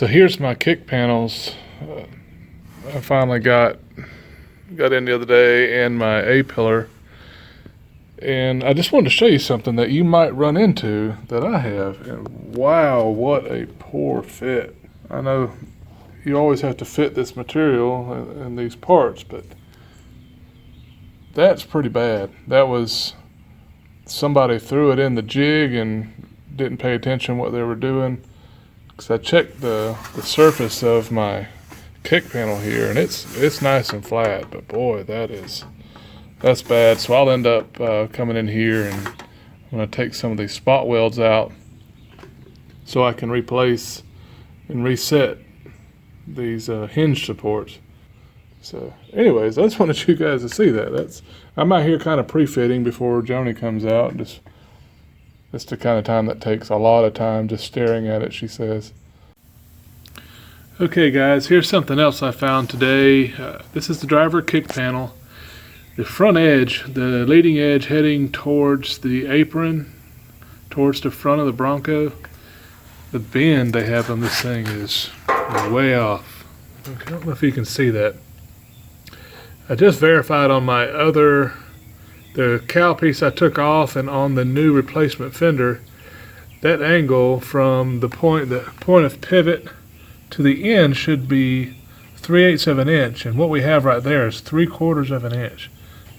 So here's my kick panels. I finally got in the other day, and my A-pillar. And I just wanted to show you something that you might run into that I have. And wow, what a poor fit. I know you always have to fit this material and these parts, but that's pretty bad. That was somebody threw it in the jig and didn't pay attention what they were doing. Because I checked the surface of my kick panel here, and it's nice and flat, but boy, that's bad. So I'll end up coming in here, and I'm going to take some of these spot welds out so I can replace and reset these hinge supports. So anyways, I just wanted you guys to see that. I'm out here kind of pre-fitting before Joni comes out. It's the kind of time that takes a lot of time just staring at it, she says. Okay guys, here's something else I found today. This is the driver kick panel. The front edge, the leading edge heading towards the apron, towards the front of the Bronco. The bend they have on this thing is way off. Okay, I don't know if you can see that. I just verified on my the cowl piece I took off, and on the new replacement fender, that angle from the point of pivot to the end should be 3/8 of an inch, and what we have right there is 3/4 of an inch.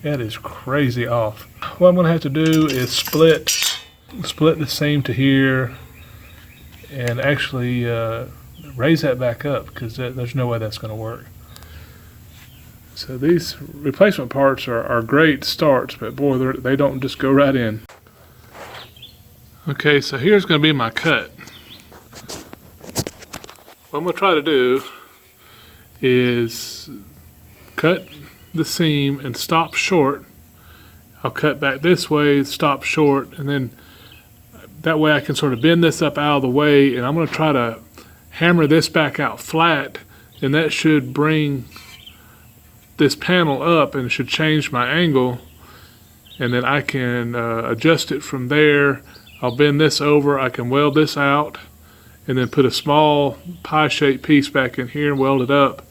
That is crazy off. What I'm going to have to do is split the seam to here and actually raise that back up, because there's no way that's going to work. So these replacement parts are great starts, but boy, they don't just go right in. Okay, so here's going to be my cut. What I'm going to try to do is cut the seam and stop short. I'll cut back this way, stop short, and then that way I can sort of bend this up out of the way, and I'm going to try to hammer this back out flat, and that should bring this panel up and should change my angle, and then I can adjust it from there. I'll bend this over, I can weld this out, and then put a small pie-shaped piece back in here and weld it up.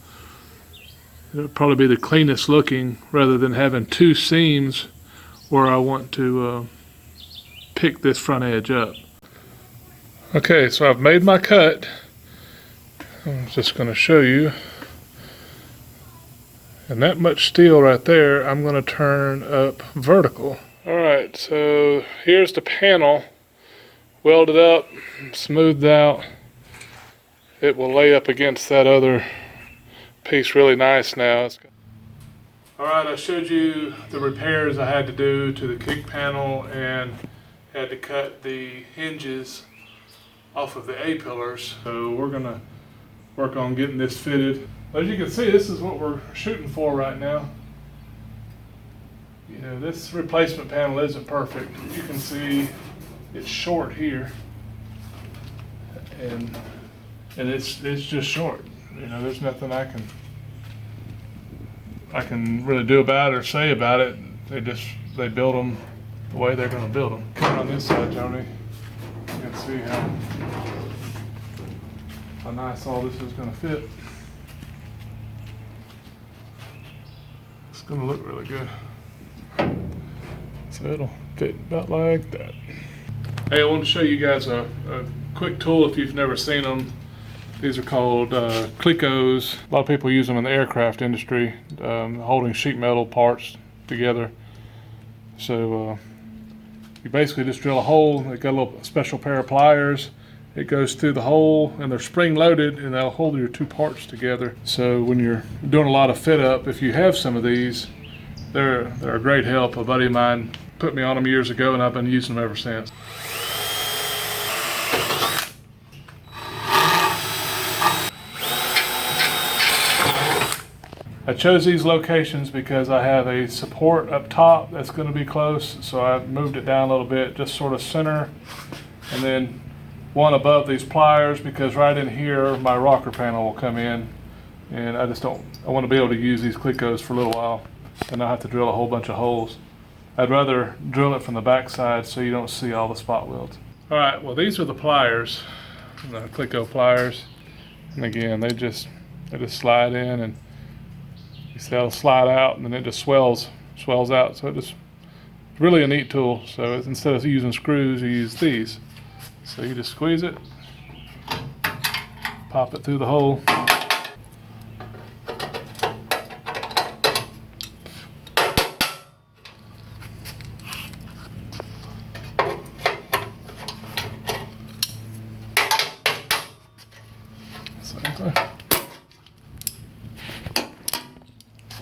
It'll probably be the cleanest looking, rather than having two seams where I want to pick this front edge up. Okay, so I've made my cut. I'm just going to show you. And that much steel right there, I'm going to turn up vertical. Alright, so here's the panel. Welded up, smoothed out. It will lay up against that other piece really nice now. Alright, I showed you the repairs I had to do to the kick panel, and had to cut the hinges off of the A-pillars. So we're going to work on getting this fitted. As you can see, this is what we're shooting for right now. You know, this replacement panel isn't perfect. You can see it's short here, and it's just short. You know, there's nothing I can really do about it or say about it. They build them the way they're going to build them. Coming on this side, Joni, you can see how nice all this is going to fit. It's going to look really good. So it'll fit about like that. Hey, I wanted to show you guys a quick tool if you've never seen them. These are called Clicos. A lot of people use them in the aircraft industry, holding sheet metal parts together. So you basically just drill a hole. They got a little special pair of pliers. It goes through the hole, and they're spring loaded, and they'll hold your two parts together. So when you're doing a lot of fit up, if you have some of these, they're a great help. A buddy of mine put me on them years ago, and I've been using them ever since. I chose these locations because I have a support up top that's going to be close, so I've moved it down a little bit, just sort of center, and then one above these pliers, because right in here my rocker panel will come in, and I want to be able to use these Clicos for a little while and not have to drill a whole bunch of holes. I'd rather drill it from the back side so you don't see all the spot welds. Alright, well these are the pliers, the Clico pliers, And again, they just slide in, and you see it'll slide out, and then it just swells out. So it's really a neat tool. So instead of using screws, you use these. So you just squeeze it, pop it through the hole.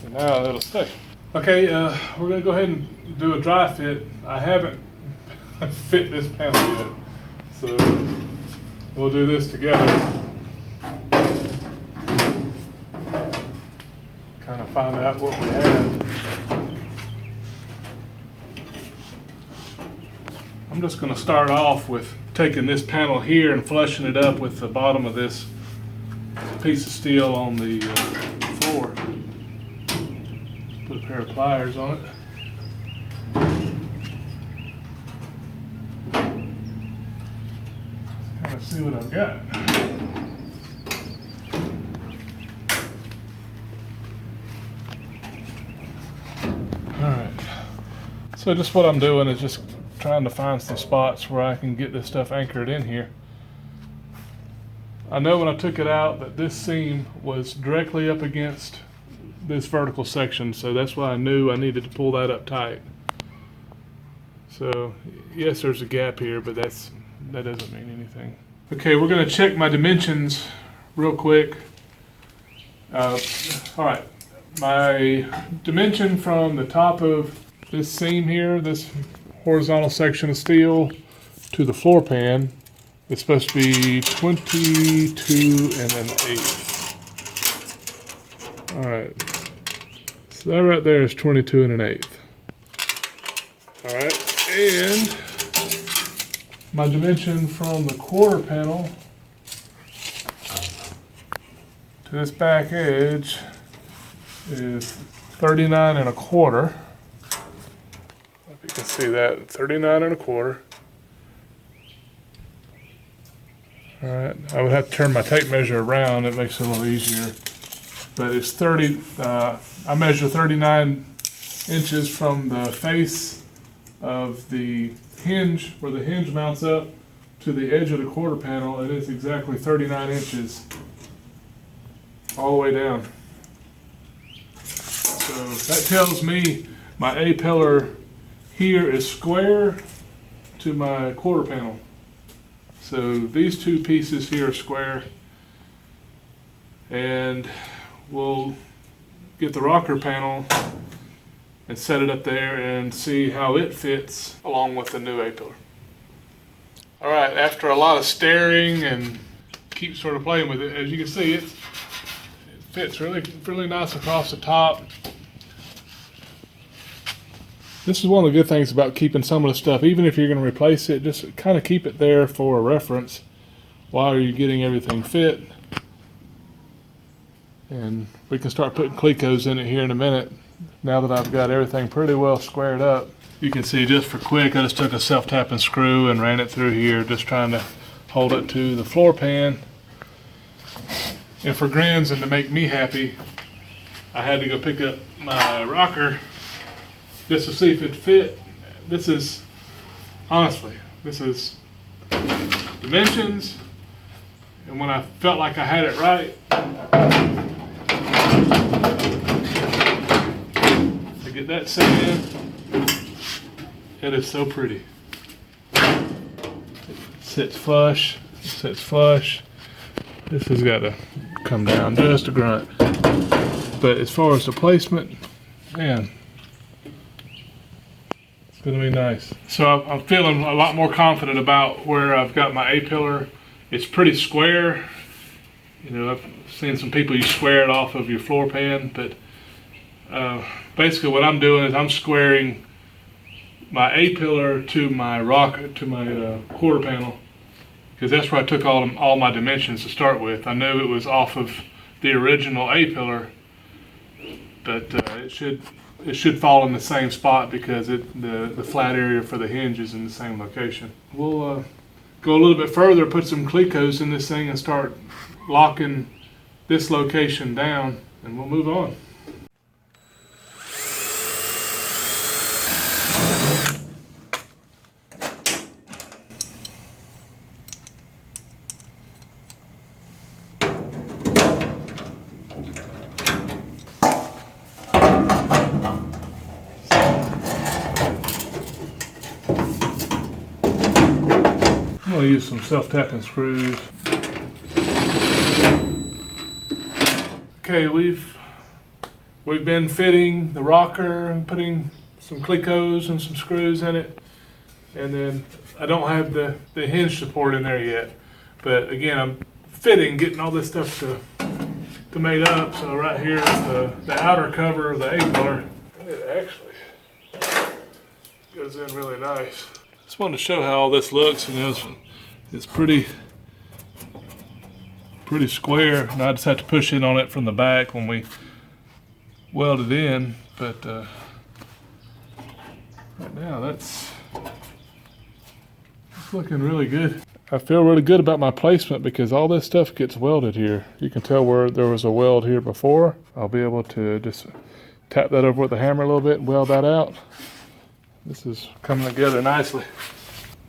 And now it'll stay. Okay, we're gonna go ahead and do a dry fit. I haven't fit this panel yet, so we'll do this together. Kind of find out what we have. I'm just gonna start off with taking this panel here and flushing it up with the bottom of this piece of steel on the floor. Put a pair of pliers on it. Kind of see what I've got. Alright. So just what I'm doing is just trying to find some spots where I can get this stuff anchored in here. I know when I took it out that this seam was directly up against this vertical section, so that's why I knew I needed to pull that up tight. So yes, there's a gap here, but that doesn't mean anything. Okay, we're going to check my dimensions real quick. All right, my dimension from the top of this seam here, this horizontal section of steel, to the floor pan is supposed to be 22 1/8. All right. So that right there is 22 1/8. All right, and my dimension from the quarter panel to this back edge is 39 1/4. If you can see that, 39 1/4. All right, I would have to turn my tape measure around. It makes it a little easier. But it's 30. I measure 39 inches from the face of the hinge, where the hinge mounts up, to the edge of the quarter panel. It is exactly 39 inches all the way down. So that tells me my A-pillar here is square to my quarter panel. So these two pieces here are square, and we'll get the rocker panel and set it up there and see how it fits along with the new A-pillar. All right, after a lot of staring and keep sort of playing with it, as you can see, it fits really nice across the top. This is one of the good things about keeping some of the stuff, even if you're going to replace it, just kind of keep it there for a reference while you're getting everything fit. And we can start putting clecos in it here in a minute. Now that I've got everything pretty well squared up, you can see just for quick, I just took a self-tapping screw and ran it through here, just trying to hold it to the floor pan. And for grins and to make me happy, I had to go pick up my rocker just to see if it fit. This is, honestly, this is dimensions. And when I felt like I had it right, to get that set in, it is so pretty. It sits flush, it sits flush. This has got to come down just a grunt. But as far as the placement, man, it's going to be nice. So I'm feeling a lot more confident about where I've got my A-pillar. It's pretty square. You know, I've seen some people, you square it off of your floor pan, but basically what I'm doing is I'm squaring my A-pillar to my quarter panel, because that's where I took all my dimensions to start with. I knew it was off of the original A-pillar, but it should fall in the same spot because the flat area for the hinge is in the same location. We'll go a little bit further, put some clecos in this thing and start locking this location down, and we'll move on. I'm going to use some self-tapping screws. Okay, we've been fitting the rocker and putting some Clecos and some screws in it, and then I don't have the hinge support in there yet. But again, I'm getting all this stuff to made up. So right here is the outer cover of the A-pillar. It actually goes in really nice. Just wanted to show how all this looks, and it's pretty square. And I just have to push in on it from the back when we weld it in. But right now it's looking really good. I feel really good about my placement because all this stuff gets welded here. You can tell where there was a weld here before. I'll be able to just tap that over with the hammer a little bit and weld that out. This is coming together nicely.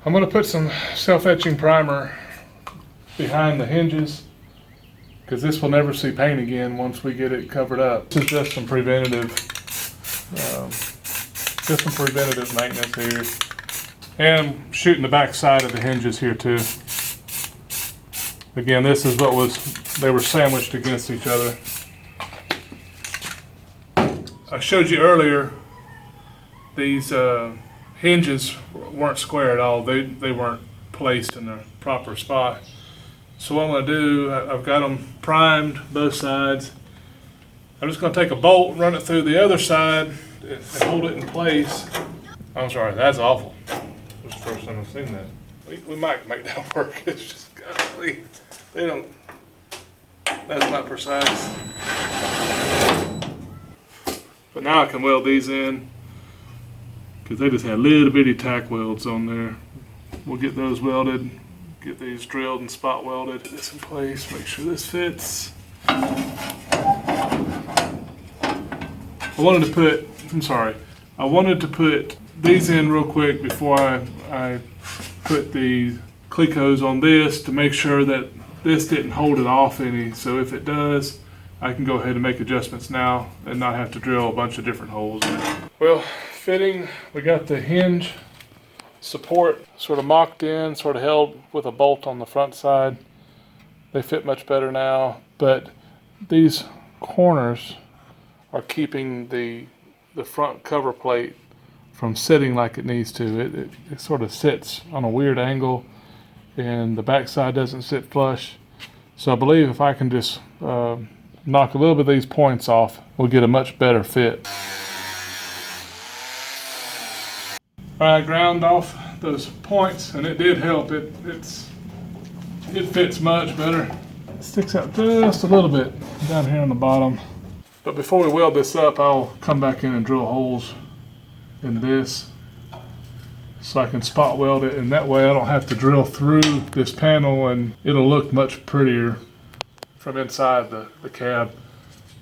I'm going to put some self-etching primer behind the hinges because this will never see paint again once we get it covered up. This is just some preventative maintenance here. And I'm shooting the back side of the hinges here too. Again, this is they were sandwiched against each other. I showed you earlier these hinges weren't square at all. They weren't placed in the proper spot. So what I'm going to do, I've got them primed both sides. I'm just going to take a bolt, run it through the other side, and hold it in place. I'm sorry, that's awful. This is the first time I've seen that. We might make that work. It's just, golly, that's not precise. But now I can weld these in because they just had little bitty tack welds on there. We'll get those welded, get these drilled and spot welded. Get this in place, make sure this fits. I wanted to put these in real quick before I put the Clecos on this to make sure that this didn't hold it off any. So if it does, I can go ahead and make adjustments now and not have to drill a bunch of different holes in it. Well, fitting, we got the hinge support sort of mocked in, sort of held with a bolt on the front side. They fit much better now, but these corners are keeping the front cover plate from sitting like it needs to. It sort of sits on a weird angle and the back side doesn't sit flush. So I believe if I can just knock a little bit of these points off, we'll get a much better fit. I ground off those points and it did help. It fits much better. It sticks out just a little bit down here on the bottom. But before we weld this up, I'll come back in and drill holes into this so I can spot weld it, and that way I don't have to drill through this panel and it'll look much prettier from inside the cab,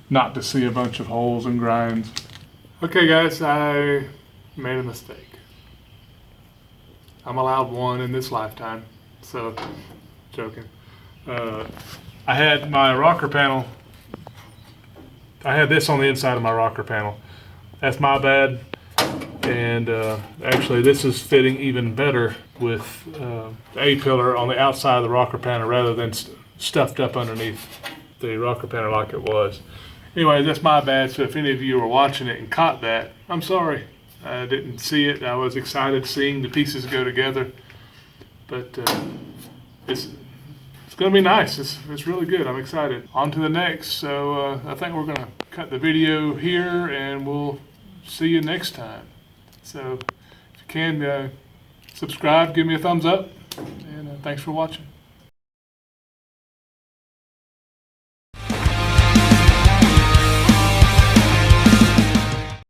not to see a bunch of holes and grinds. Okay guys, I made a mistake. I'm allowed one in this lifetime, so joking. I had my rocker panel, I had this on the inside of my rocker panel. That's my bad. And actually this is fitting even better with the A-pillar on the outside of the rocker panel rather than stuffed up underneath the rocker panel like it was. Anyway, that's my bad. So if any of you were watching it and caught that, I'm sorry. I didn't see it. I was excited seeing the pieces go together. But it's going to be nice. It's really good. I'm excited. On to the next. So I think we're going to cut the video here and we'll see you next time. So if you can, subscribe, give me a thumbs up, and thanks for watching.